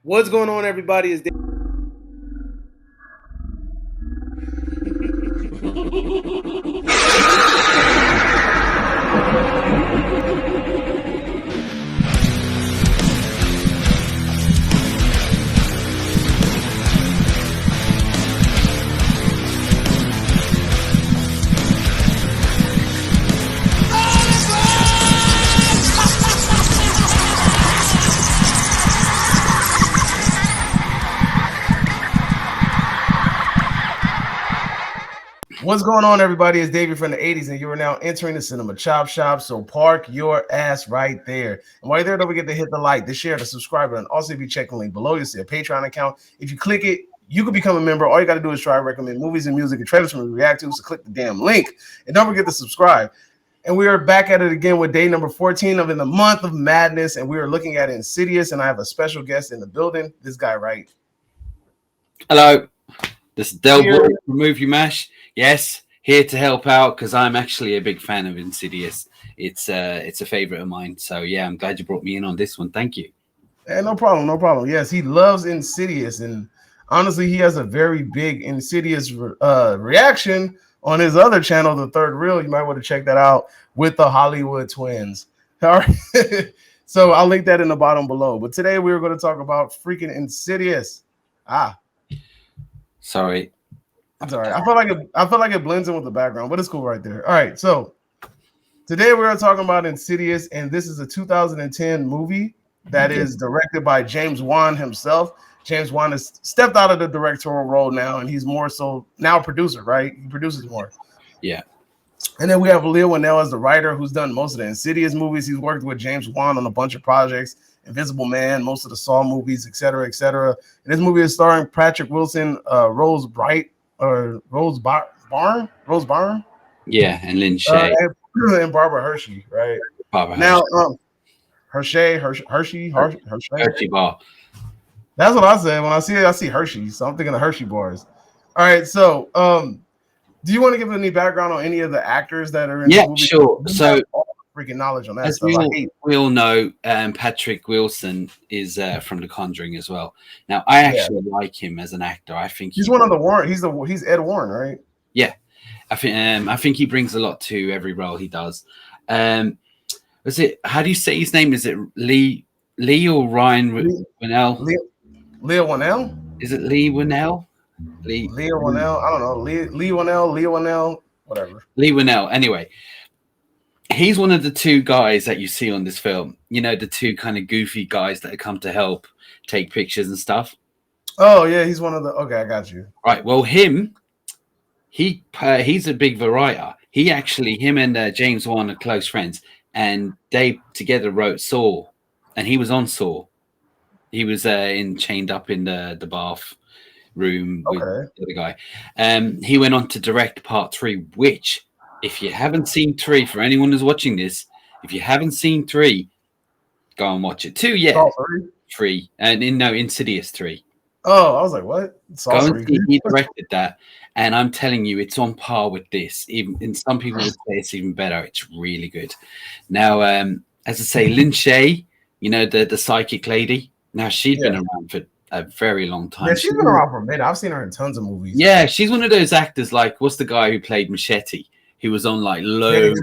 What's going on, everybody? Is What's going on, everybody? It's David from the 80s, and you are now entering the Cinema Chop Shop. So park your ass right there. And while you're there, don't forget to hit the like, the share, the subscribe button. Also, if you check the link below, you'll see a Patreon account. If you click it, you can become a member. All you got to do is try to recommend movies and music and trailers from we react to. So click the damn link. And don't forget to subscribe. And we are back at it again with day number 14 of In the Month of Madness. And we are looking at Insidious. And I have a special guest in the building. This guy, right? Hello, this is Delboy from Movie Mash. Yes, here to help out because I'm actually a big fan of Insidious. It's a favorite of mine. So yeah, I'm glad you brought me in on this one. Thank you. Hey, no problem, no problem. Yes, he loves Insidious, and honestly, he has a very big Insidious reaction on his other channel, The Third Reel. You might want to check that out with the Hollywood twins. All right, so I'll link that in the bottom below. But today we're going to talk about freaking Insidious. Sorry. I'm sorry. I feel like it blends in with the background, but it's cool right there. All right, so today we're talking about Insidious, and this is a 2010 movie that is directed by James Wan himself. James Wan has stepped out of the directorial role now, and he's more so now a producer, right? He produces more. Yeah. And then we have Leah Whannell as the writer, who's done most of the Insidious movies. He's worked with James Wan on a bunch of projects, Invisible Man, most of the Saw movies, etc., etc. And this movie is starring Patrick Wilson, Rose Byrne. Yeah, and Lynn Shay. And Barbara Hershey, right? Barbara Now, Hershey. Hershey Bar. That's what I said when I see Hershey. So I'm thinking of Hershey bars. All right, so do you want to give any background on any of the actors that are in the movie? Sure. So freaking knowledge on that as stuff. We all know, Patrick Wilson is from The Conjuring as well. Now, I actually like him as an actor. I think he's one of the Warren. He's Ed Warren, right? Yeah, I think he brings a lot to every role he does. Is it? How do you say his name? Is it Lee or Ryan Whannell? Leah Whannell? Is it Lee Whannell? Leah Whannell? I don't know. Lee Whannell, whatever. Lee Whannell. Anyway, he's one of the two guys that you see on this film. You know, the two kind of goofy guys that come to help take pictures and stuff. Oh yeah, he's one of the. Okay, I got you. Right. Well, he's a big writer. Him and James Wan are close friends, and they together wrote Saw, and he was on Saw. He was chained up in the bath room with the other guy. He went on to direct part 3, which, if you haven't seen 3, for anyone who's watching this, if you haven't seen 3, go and watch it. 2, yeah, 3, and Insidious 3. Oh, I was like, what? He directed that, and I'm telling you, it's on par with this. Even in some people would say it's even better. It's really good. Now, as I say, Lynn Shay, you know, the psychic lady. Now she's been around for a very long time. Yeah, she's been around for a minute. I've seen her in tons of movies. Yeah, she's one of those actors. Like, what's the guy who played Machete? He was on like loads.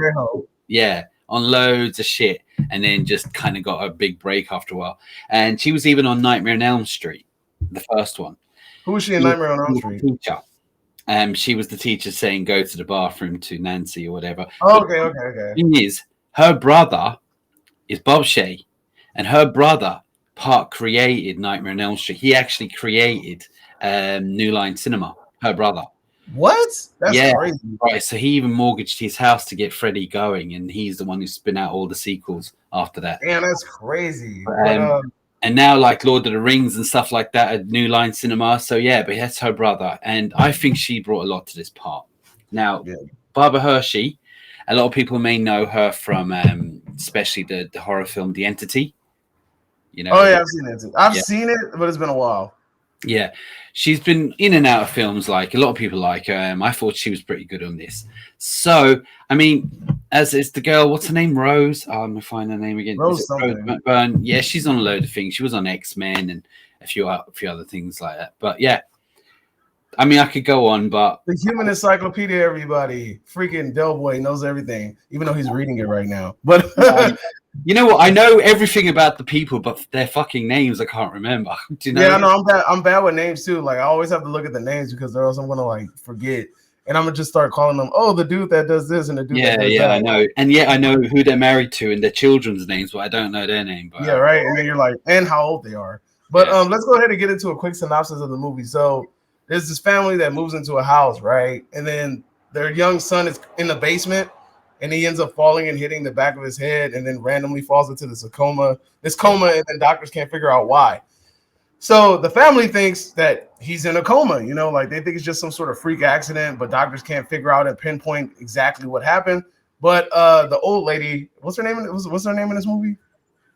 On loads of shit, and then just kind of got a big break after a while. And she was even on Nightmare on Elm Street, the first one. Who was she in Nightmare on Elm Street? Teacher. She was the teacher saying go to the bathroom to Nancy or whatever. Oh, okay. The thing is, her brother is Bob Shay, and her brother created Nightmare on Elm Street. He actually created New Line Cinema. Her brother. What? That's crazy. Right. So he even mortgaged his house to get Freddy going, and he's the one who spin out all the sequels after that. Damn, that's crazy. And now, like Lord of the Rings and stuff like that at New Line Cinema. So yeah, but that's her brother, and I think she brought a lot to this part. Now, Barbara Hershey, a lot of people may know her from, especially the horror film The Entity. You know. Oh yeah, I've seen it. I've seen it, but it's been a while. Yeah, she's been in and out of films. Like a lot of people like her. I thought she was pretty good on this. So, I mean, as is the girl. What's her name? Rose. I'm gonna find her name again. Is Rose it Rose something. McBurn? Yeah, she's on a load of things. She was on X-Men and a few other things like that. But yeah, I mean, I could go on, but The Human Encyclopedia, everybody. Freaking Del Boy knows everything, even though he's reading it right now. But you know what? I know everything about the people, but their fucking names I can't remember. Do you know? yeah, I know I'm bad. I'm bad with names too. Like I always have to look at the names because or else I'm gonna like forget. And I'm gonna just start calling them, oh, the dude that does this and the dude that does Yeah, that. I know. And yeah, I know who they're married to and their children's names, but I don't know their name. But Yeah, right. And then you're like, and how old they are. But yeah. let's go ahead and get into a quick synopsis of the movie. So there's this family that moves into a house, right? And then their young son is in the basement, and he ends up falling and hitting the back of his head, and then randomly falls into this coma, and then doctors can't figure out why. So the family thinks that he's in a coma, like they think it's just some sort of freak accident, but doctors can't figure out and pinpoint exactly what happened. But the old lady, what's her name? What's her name in this movie?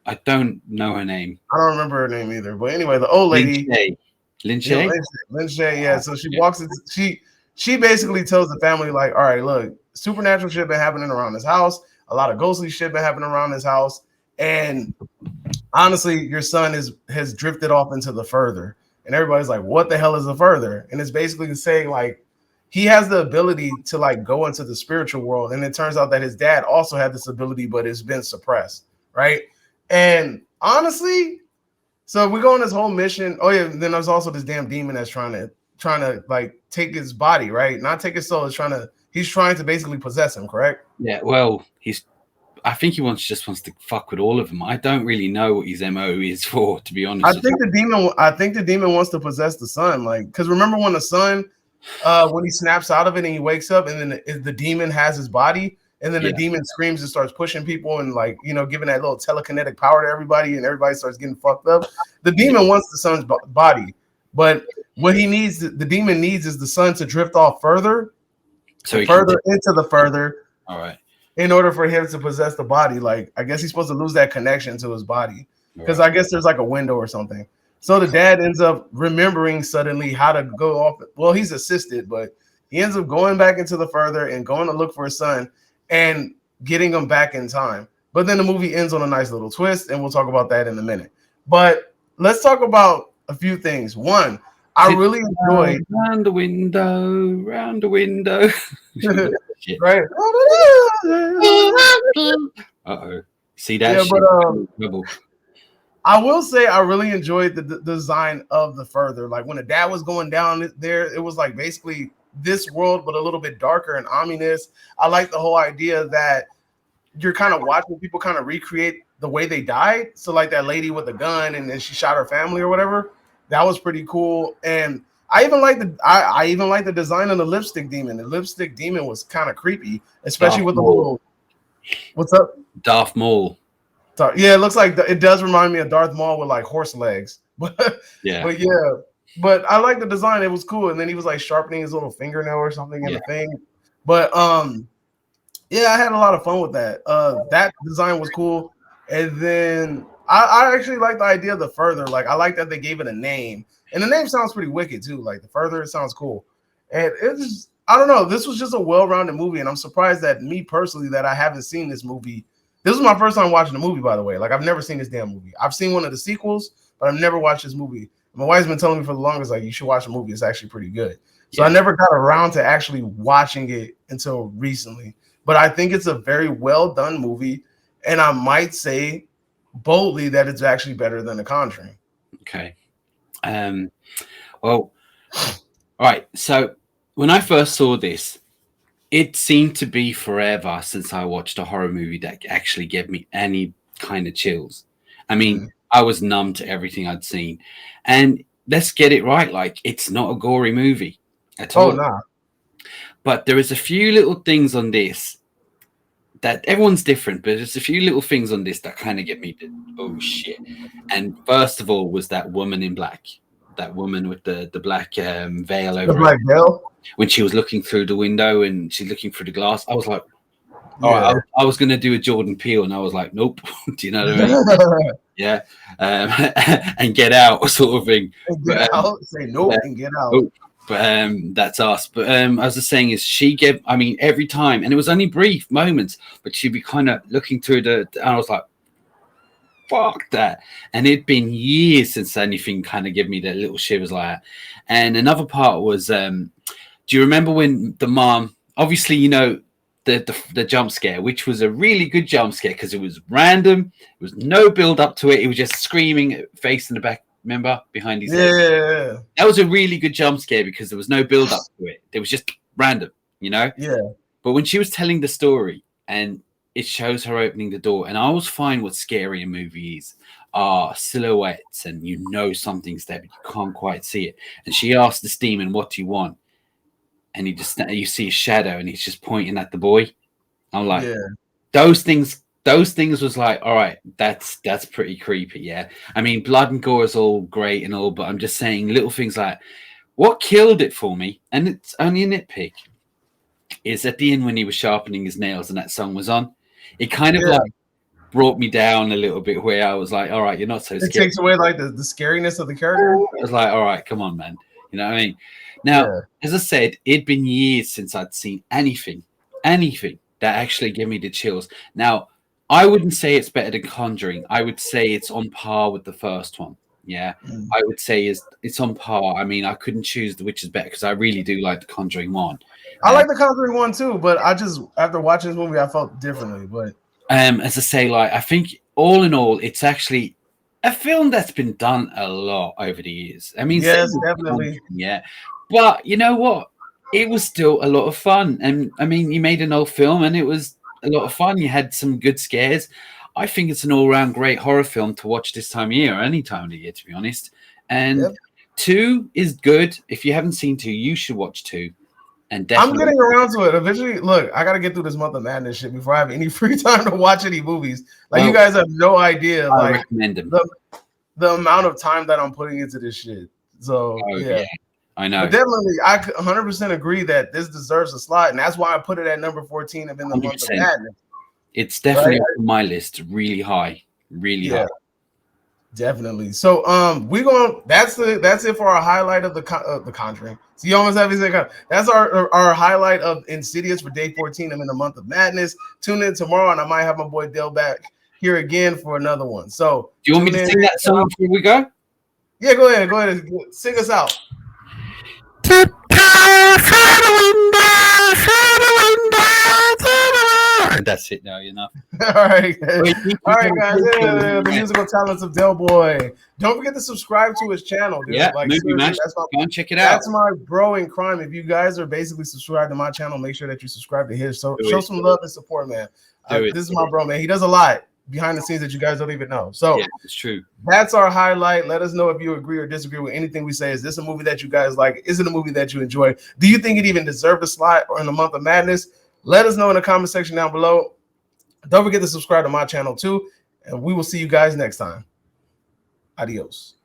I don't know her name. I don't remember her name either. But anyway, the old lady, Lynch. yeah, Lynch, yeah. So she walks into she basically tells the family, like, all right, look, supernatural shit been happening around this house. A lot of ghostly shit been happening around this house. And honestly, your son has drifted off into the further. And everybody's like, what the hell is the further? And it's basically saying like he has the ability to like go into the spiritual world. And it turns out that his dad also had this ability, but it's been suppressed, right? And honestly, so we go on this whole mission. Oh yeah, and then there's also this damn demon that's trying to like take his body, right? Not take his soul. He's trying to basically possess him, correct? Yeah, well, I think he just wants to fuck with all of them. I don't really know what his MO is for, to be honest. I think the demon wants to possess the son, like, because remember when the son, when he snaps out of it and he wakes up, and then the demon has his body, and then the demon screams and starts pushing people and like giving that little telekinetic power to everybody, and everybody starts getting fucked up. The demon wants the son's body, but what the demon needs is the son to drift off further, into the further. All right. In order for him to possess the body, like I guess he's supposed to lose that connection to his body, because I guess there's like a window or something. So the dad ends up remembering suddenly how to go off. Well, he's assisted, but he ends up going back into the further and going to look for his son and getting him back in time. But then the movie ends on a nice little twist, and we'll talk about that in a minute. But let's talk about a few things. One, I really enjoyed round the window. Right. Uh-oh. See that? Yeah, but I will say I really enjoyed the design of the further. Like when the dad was going down there, it was like basically this world, but a little bit darker and ominous. I like the whole idea that you're kind of watching people kind of recreate the way they died. So like that lady with the gun and then she shot her family or whatever. That was pretty cool. And I even like the design of the lipstick demon. The lipstick demon was kind of creepy, especially with the little. What's up? Darth Maul. Yeah, it looks like it does remind me of Darth Maul with like horse legs. But I like the design. It was cool. And then he was like sharpening his little fingernail or something in the thing. But yeah, I had a lot of fun with that. That design was cool. And then I actually like the idea of the further. Like I like that they gave it a name. And the name sounds pretty wicked too. Like the further, it sounds cool. And it's I don't know. This was just a well-rounded movie, and I'm surprised that me personally that I haven't seen this movie. This was my first time watching the movie, by the way. Like I've never seen this damn movie. I've seen one of the sequels, but I've never watched this movie. My wife's been telling me for the longest, like you should watch the movie. It's actually pretty good. So I never got around to actually watching it until recently. But I think it's a very well done movie, and I might say boldly that it's actually better than The Conjuring. Okay. Well, all right. So when I first saw this, it seemed to be forever since I watched a horror movie that actually gave me any kind of chills. I mean, I was numb to everything I'd seen. And let's get it right. Like, it's not a gory movie at all. Oh, nah. But there is a few little things on this that everyone's different, but there's a few little things on this that kind of get me to, oh shit. And first of all was that woman in black, that woman with the black veil over the black veil. When she was looking through the window and she's looking through the glass, I was like, all right, I was going to do a Jordan Peele, and I was like, nope. Do you know what I mean? Yeah. And Get Out sort of thing. Get out, say nope and get out. But that's us. But I was just saying is she gave, I mean, every time, and it was only brief moments, but she'd be kind of looking through and I was like, fuck that. And it'd been years since anything kind of gave me that little shivers like that. And another part was, do you remember when the mom, obviously, you know, the jump scare, which was a really good jump scare because it was random, there was no build up to it, it was just screaming, face in the back, remember, behind his head. Yeah. That was a really good jump scare because there was no build up to it. It was just random, you know? Yeah. But when she was telling the story and it shows her opening the door, and I always find what's scary in movies are silhouettes and you know something's there, but you can't quite see it. And she asked this demon, what do you want? And you see a shadow and he's just pointing at the boy. I'm like, those things was like, all right, that's pretty creepy. Yeah. I mean, blood and gore is all great and all, but I'm just saying little things like what killed it for me, and it's only a nitpick, is at the end when he was sharpening his nails and that song was on, it kind of like brought me down a little bit where I was like, all right, you're not so scared. It takes away like the scariness of the character. I was like, all right, come on, man. You know what I mean? Now, as I said, it'd been years since I'd seen anything that actually gave me the chills. Now, I wouldn't say it's better than Conjuring. I would say it's on par with the first one. Yeah, I would say it's on par. I mean, I couldn't choose which is better because I really do like the Conjuring one. I like the Conjuring one too, but I just, after watching this movie, I felt differently. But as I say, like, I think all in all, it's actually a film that's been done a lot over the years. I mean, yes, definitely. Yeah. But you know what? It was still a lot of fun. And I mean, you made an old film and it was a lot of fun. You had some good scares. I think it's an all-round great horror film to watch this time of year or any time of the year, to be honest. And 2 is good. If you haven't seen 2, you should watch 2. And definitely, I'm getting around to it. Eventually, look, I got to get through this month of madness shit before I have any free time to watch any movies. Like, you guys have no idea. I like, recommend them. The amount of time that I'm putting into this shit. So, yeah. I know. But definitely, I 100% agree that this deserves a slot, and that's why I put it at number 14 of in the 100%. Month of madness. It's definitely on my list, really high, really high. Definitely. So, we're going. That's it for our highlight of the Conjuring. So you almost have to say that's our highlight of Insidious for day 14 of in the month of madness. Tune in tomorrow, and I might have my boy Dale back here again for another one. So, do you want me to sing that song before we go? Yeah, go ahead. Go ahead and sing us out. That's it now, you know. All right, guys. The musical talents of Del Boy. Don't forget to subscribe to his channel, dude. Yeah, like, Movie Mash. Go and check it out. That's my bro in crime. If you guys are basically subscribed to my channel, make sure that you subscribe to his. So show some love and support, man. This is my bro, man. He does a lot behind the scenes that you guys don't even know. So yeah, it's true. That's our highlight. Let us know if you agree or disagree with anything we say. Is this a movie that you guys like? Is it a movie that you enjoy? Do you think it even deserved a slot or in the month of madness? Let us know in the comment section down below. Don't forget to subscribe to my channel too, and we will see you guys next time. Adios.